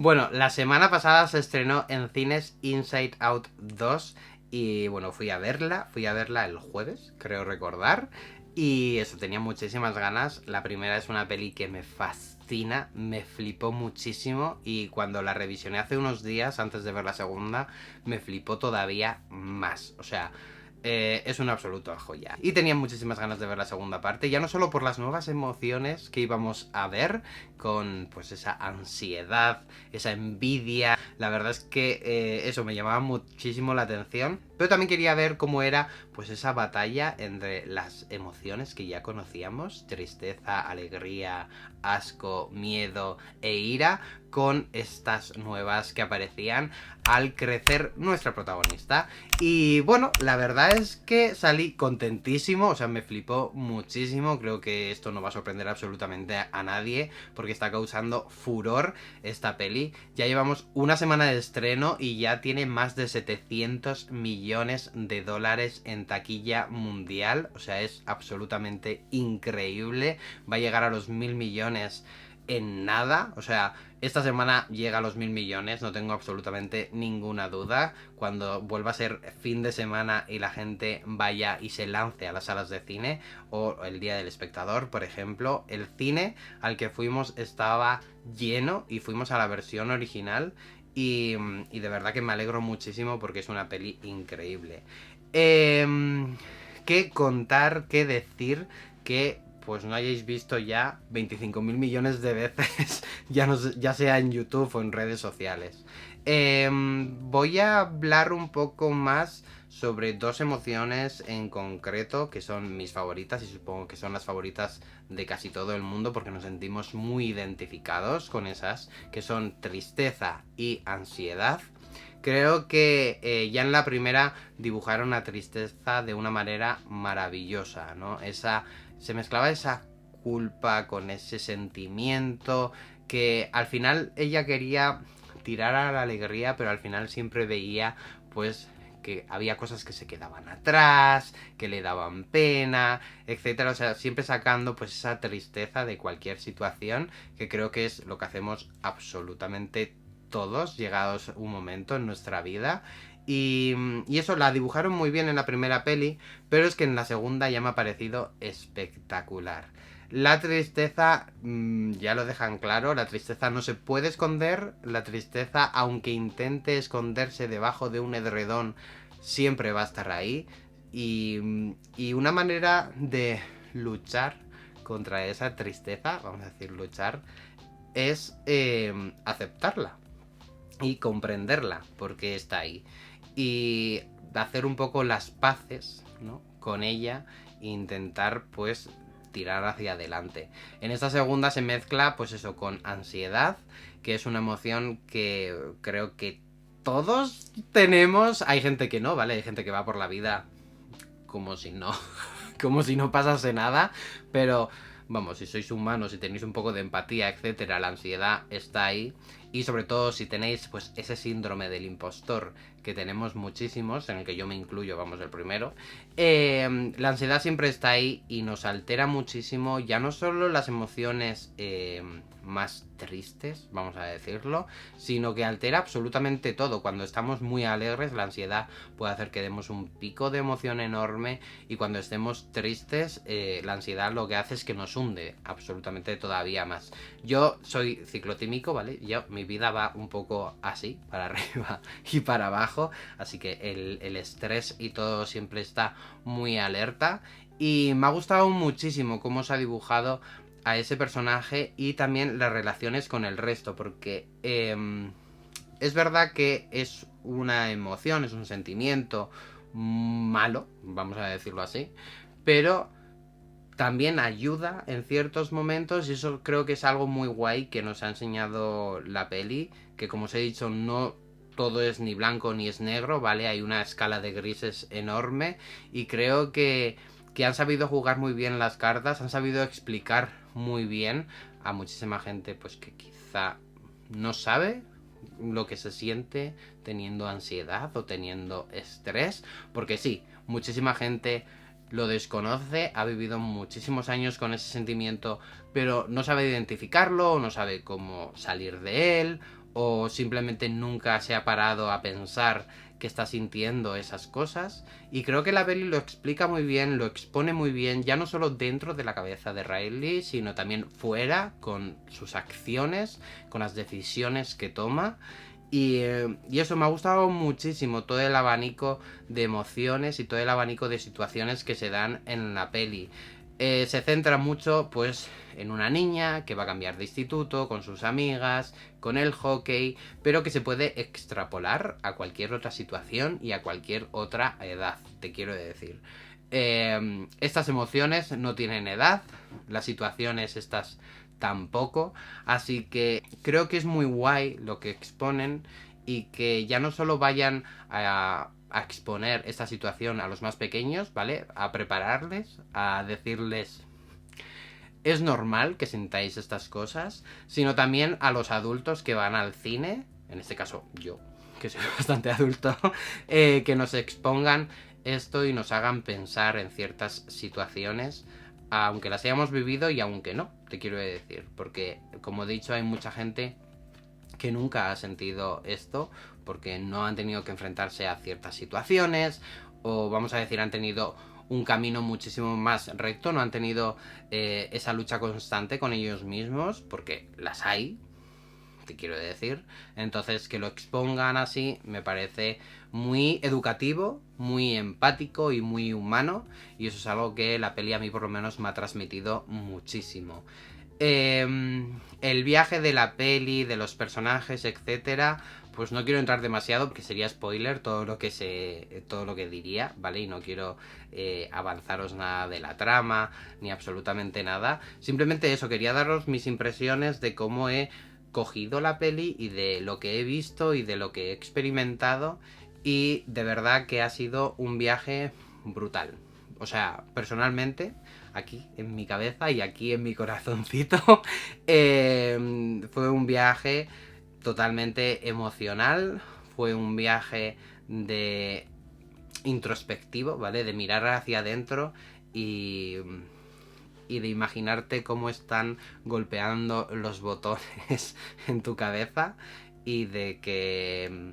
Bueno, la semana pasada se estrenó en cines Inside Out 2 y bueno, fui a verla el jueves, creo recordar, y eso, tenía muchísimas ganas. La primera es una peli que me fascina, me flipó muchísimo y cuando la revisioné hace unos días, antes de ver la segunda, me flipó todavía más. O sea, es una absoluta joya. Y tenía muchísimas ganas de ver la segunda parte, ya no solo por las nuevas emociones que íbamos a ver, con pues esa ansiedad, esa envidia. La verdad es que eso me llamaba muchísimo la atención. Pero también quería ver cómo era pues esa batalla entre las emociones que ya conocíamos, tristeza, alegría, asco, miedo e ira, con estas nuevas que aparecían al crecer nuestra protagonista. Y bueno, la verdad es que salí contentísimo, o sea, me flipó muchísimo. Creo que esto no va a sorprender absolutamente a nadie, porque está causando furor esta peli. Ya llevamos una semana de estreno y ya tiene más de 700 millones de dólares en taquilla mundial. O sea, es absolutamente increíble. Va a llegar a los 1.000 millones en nada. O sea, esta semana llega a los 1.000 millones, no tengo absolutamente ninguna duda. Cuando vuelva a ser fin de semana y la gente vaya y se lance a las salas de cine, o el Día del Espectador, por ejemplo, el cine al que fuimos estaba lleno y fuimos a la versión original. Y de verdad que me alegro muchísimo porque es una peli increíble. ¿Qué contar, qué decir que pues no hayáis visto ya 25.000 millones de veces, ya sea en YouTube o en redes sociales? Voy a hablar un poco más sobre dos emociones en concreto que son mis favoritas y supongo que son las favoritas de casi todo el mundo porque nos sentimos muy identificados con esas, que son tristeza y ansiedad. Creo que ya en la primera dibujaron la tristeza de una manera maravillosa, ¿no? Se mezclaba esa culpa con ese sentimiento que al final ella quería tirar a la alegría, pero al final siempre veía pues que había cosas que se quedaban atrás, que le daban pena, etcétera. O sea, siempre sacando pues esa tristeza de cualquier situación, que creo que es lo que hacemos absolutamente todos, llegados un momento en nuestra vida. Y eso la dibujaron muy bien en la primera peli, pero es que en la segunda ya me ha parecido espectacular. La tristeza, ya lo dejan claro, la tristeza no se puede esconder, la tristeza, aunque intente esconderse debajo de un edredón, siempre va a estar ahí. Y una manera de luchar contra esa tristeza, vamos a decir luchar, es aceptarla y comprenderla, porque está ahí. Y hacer un poco las paces, ¿no?, con ella e intentar pues tirar hacia adelante. En esta segunda se mezcla pues eso con ansiedad, que es una emoción que creo que todos tenemos. Hay gente que no, ¿vale? Hay gente que va por la vida como si no, como si no pasase nada, pero vamos, si sois humanos, si tenéis un poco de empatía, etcétera, la ansiedad está ahí. Y sobre todo si tenéis pues ese síndrome del impostor, que tenemos muchísimos, en el que yo me incluyo, vamos, el primero, la ansiedad siempre está ahí y nos altera muchísimo, ya no solo las emociones más tristes, vamos a decirlo, sino que altera absolutamente todo. Cuando estamos muy alegres, la ansiedad puede hacer que demos un pico de emoción enorme, y cuando estemos tristes, la ansiedad lo que hace es que nos hunde absolutamente todavía más. Yo soy ciclotímico, ¿vale? Mi vida va un poco así, para arriba y para abajo, así que el estrés y todo siempre está muy alerta. Y me ha gustado muchísimo cómo se ha dibujado a ese personaje y también las relaciones con el resto, porque es verdad que es una emoción, es un sentimiento malo, vamos a decirlo así, pero también ayuda en ciertos momentos, y eso creo que es algo muy guay que nos ha enseñado la peli, que como os he dicho, no todo es ni blanco ni es negro, ¿vale? Hay una escala de grises enorme, y creo que han sabido jugar muy bien las cartas, han sabido explicar muy bien a muchísima gente pues que quizá no sabe lo que se siente teniendo ansiedad o teniendo estrés, porque sí, muchísima gente lo desconoce, ha vivido muchísimos años con ese sentimiento, pero no sabe identificarlo, o no sabe cómo salir de él, o simplemente nunca se ha parado a pensar que está sintiendo esas cosas. Y creo que la peli lo explica muy bien, lo expone muy bien, ya no solo dentro de la cabeza de Riley, sino también fuera, con sus acciones, con las decisiones que toma. Y eso me ha gustado muchísimo, todo el abanico de emociones y todo el abanico de situaciones que se dan en la peli. Se centra mucho pues en una niña que va a cambiar de instituto con sus amigas, con el hockey, pero que se puede extrapolar a cualquier otra situación y a cualquier otra edad, te quiero decir. Estas emociones no tienen edad, las situaciones estas tampoco, así que creo que es muy guay lo que exponen y que ya no solo vayan a exponer esta situación a los más pequeños, ¿vale? A prepararles, a decirles es normal que sintáis estas cosas, sino también a los adultos que van al cine, en este caso yo, que soy bastante adulto, que nos expongan esto y nos hagan pensar en ciertas situaciones, aunque las hayamos vivido y aunque no, te quiero decir, porque como he dicho hay mucha gente que nunca ha sentido esto porque no han tenido que enfrentarse a ciertas situaciones o vamos a decir han tenido un camino muchísimo más recto, no han tenido esa lucha constante con ellos mismos porque las hay, te quiero decir. Entonces que lo expongan así me parece muy educativo, muy empático y muy humano y eso es algo que la peli a mí por lo menos me ha transmitido muchísimo. El viaje de la peli, de los personajes, etcétera, pues no quiero entrar demasiado porque sería spoiler todo lo que diría, ¿vale? Y no quiero avanzaros nada de la trama ni absolutamente nada. Simplemente eso, quería daros mis impresiones de cómo he cogido la peli y de lo que he visto y de lo que he experimentado y de verdad que ha sido un viaje brutal. O sea, personalmente, aquí en mi cabeza y aquí en mi corazoncito, fue un viaje totalmente emocional, fue un viaje de introspectivo, ¿vale? De mirar hacia adentro y, y de imaginarte cómo están golpeando los botones en tu cabeza y de que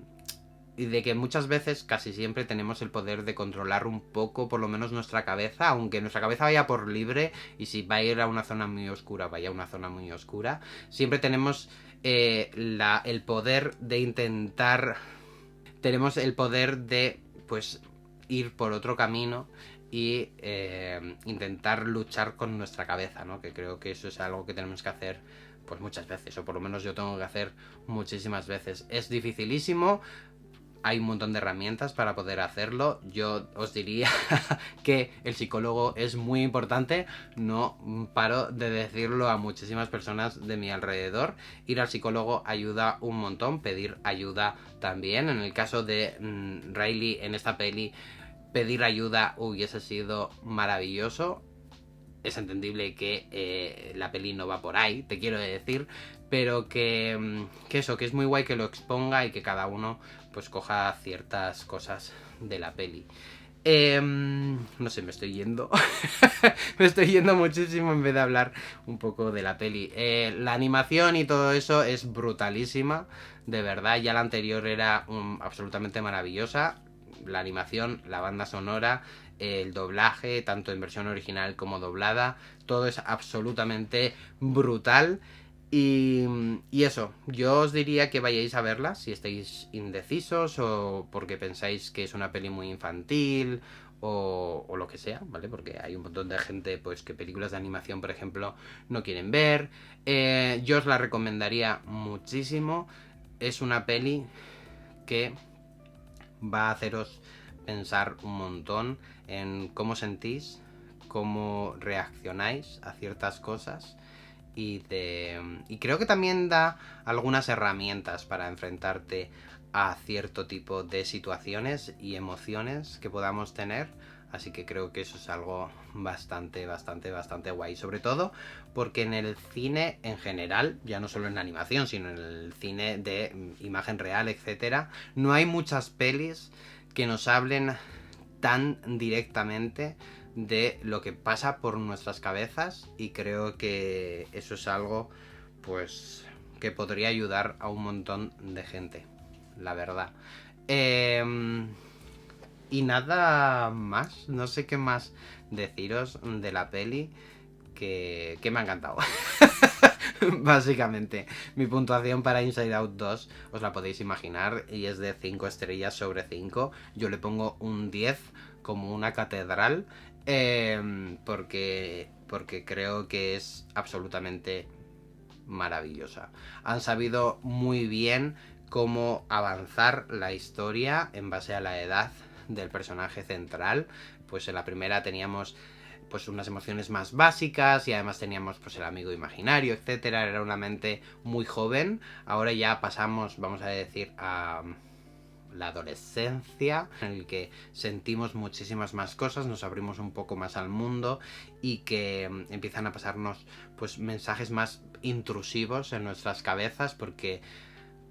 muchas veces, casi siempre, tenemos el poder de controlar un poco, por lo menos nuestra cabeza, aunque nuestra cabeza vaya por libre y si va a ir a una zona muy oscura, vaya a una zona muy oscura, siempre tenemos el poder de intentar, tenemos el poder de, pues, ir por otro camino y intentar luchar con nuestra cabeza, ¿no? Que creo que eso es algo que tenemos que hacer pues muchas veces, o por lo menos yo tengo que hacer muchísimas veces. Es dificilísimo, hay un montón de herramientas para poder hacerlo. Yo os diría que el psicólogo es muy importante. No paro de decirlo a muchísimas personas de mi alrededor. Ir al psicólogo ayuda un montón. Pedir ayuda también. En el caso de Riley en esta peli, pedir ayuda hubiese sido maravilloso. Es entendible que la peli no va por ahí, te quiero decir, pero que eso, que es muy guay que lo exponga y que cada uno pues coja ciertas cosas de la peli. No sé, me estoy yendo. Me estoy yendo muchísimo en vez de hablar un poco de la peli. La animación y todo eso es brutalísima, de verdad. Ya la anterior era absolutamente maravillosa. La animación, la banda sonora, el doblaje, tanto en versión original como doblada, todo es absolutamente brutal. Y eso, yo os diría que vayáis a verla si estáis indecisos o porque pensáis que es una peli muy infantil o lo que sea, ¿vale? Porque hay un montón de gente pues que películas de animación, por ejemplo, no quieren ver. Yo os la recomendaría muchísimo. Es una peli que va a haceros pensar un montón en cómo sentís, cómo reaccionáis a ciertas cosas y creo que también da algunas herramientas para enfrentarte a cierto tipo de situaciones y emociones que podamos tener. Así que creo que eso es algo bastante guay. Sobre todo porque en el cine en general, ya no solo en la animación, sino en el cine de imagen real, etcétera, no hay muchas pelis que nos hablen tan directamente de lo que pasa por nuestras cabezas y creo que eso es algo pues que podría ayudar a un montón de gente, la verdad. Y nada más, no sé qué más deciros de la peli, que me ha encantado. Básicamente, mi puntuación para Inside Out 2 os la podéis imaginar y es de 5 estrellas sobre 5. Yo le pongo un 10 como una catedral, porque creo que es absolutamente maravillosa. Han sabido muy bien cómo avanzar la historia en base a la edad del personaje central. Pues en la primera teníamos pues unas emociones más básicas y además teníamos pues el amigo imaginario, etcétera. Era una mente muy joven. Ahora ya pasamos, vamos a decir, a la adolescencia, en el que sentimos muchísimas más cosas, nos abrimos un poco más al mundo y que empiezan a pasarnos pues mensajes más intrusivos en nuestras cabezas, porque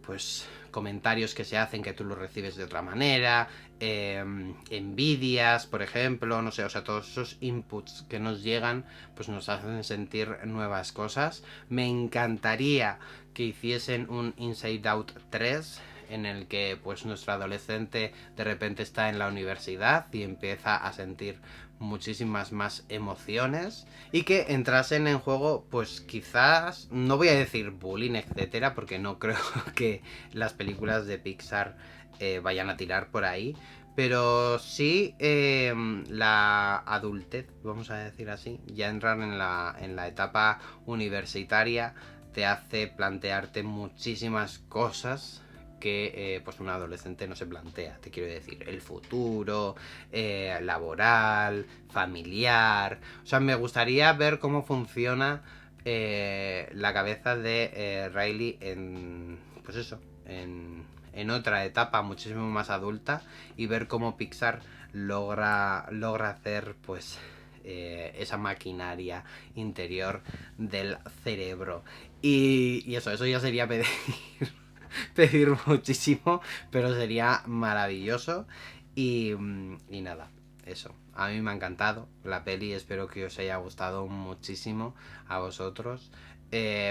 pues comentarios que se hacen que tú los recibes de otra manera, envidias, por ejemplo, no sé, o sea, todos esos inputs que nos llegan pues nos hacen sentir nuevas cosas. Me encantaría que hiciesen un Inside Out 3 en el que pues nuestro adolescente de repente está en la universidad y empieza a sentir muchísimas más emociones y que entrasen en juego pues quizás, no voy a decir bullying, etcétera, porque no creo que las películas de Pixar vayan a tirar por ahí, pero sí la adultez, vamos a decir así, ya entrar en la etapa universitaria te hace plantearte muchísimas cosas que pues un adolescente no se plantea. Te quiero decir, el futuro, laboral, familiar. O sea, me gustaría ver cómo funciona la cabeza de Riley en, pues eso, en otra etapa muchísimo más adulta, y ver cómo Pixar logra hacer pues esa maquinaria interior del cerebro. Y eso ya sería pedir muchísimo, pero sería maravilloso. Y nada, eso. A mí me ha encantado la peli, espero que os haya gustado muchísimo a vosotros.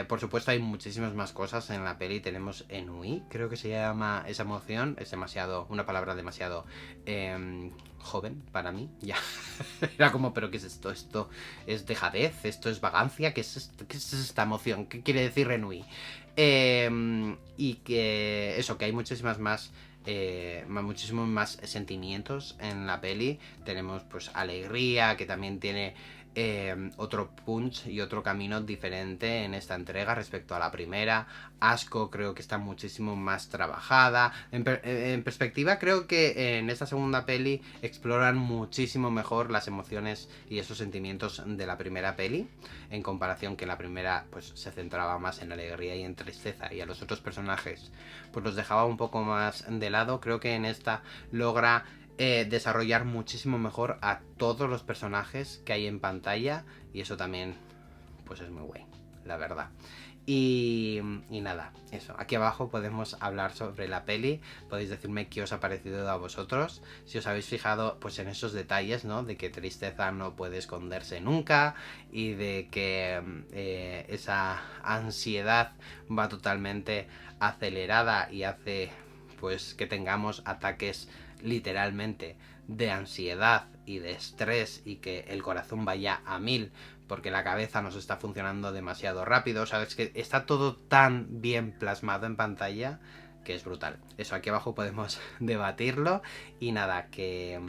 Por supuesto hay muchísimas más cosas en la peli. Tenemos Ennui, creo que se llama esa emoción. Es demasiado, una palabra demasiado joven para mí. Ya. Era como, pero ¿qué es esto? ¿Esto es dejadez? ¿Esto es vagancia? ¿Qué es esta emoción? ¿Qué quiere decir Ennui? Y que eso, que hay muchísimas más muchísimos más sentimientos en la peli. Tenemos pues alegría, que también tiene otro punch y otro camino diferente en esta entrega respecto a la primera. Asco creo que está muchísimo más trabajada. En perspectiva creo que en esta segunda peli exploran muchísimo mejor las emociones y esos sentimientos de la primera peli, en comparación que la primera pues se centraba más en alegría y en tristeza, y a los otros personajes pues los dejaba un poco más de lado. Creo que en esta logra desarrollar muchísimo mejor a todos los personajes que hay en pantalla, y eso también pues es muy guay, la verdad. Y nada, eso. Aquí abajo podemos hablar sobre la peli. Podéis decirme qué os ha parecido a vosotros. Si os habéis fijado pues en esos detalles, ¿no? De que tristeza no puede esconderse nunca, y de que esa ansiedad va totalmente acelerada y hace pues que tengamos ataques literalmente de ansiedad y de estrés, y que el corazón vaya a 1000 porque la cabeza nos está funcionando demasiado rápido. O sea, es que está todo tan bien plasmado en pantalla que es brutal. Eso, aquí abajo podemos debatirlo. Y nada, que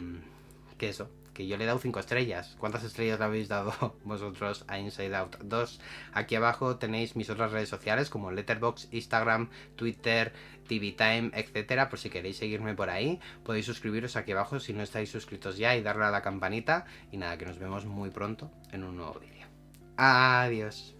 eso, que yo le he dado 5 estrellas. ¿Cuántas estrellas le habéis dado vosotros a Inside Out 2? Aquí abajo tenéis mis otras redes sociales como Letterboxd, Instagram, Twitter, TV Time, etcétera. Por si queréis seguirme por ahí, podéis suscribiros aquí abajo si no estáis suscritos ya, y darle a la campanita. Y nada, que nos vemos muy pronto en un nuevo vídeo. Adiós.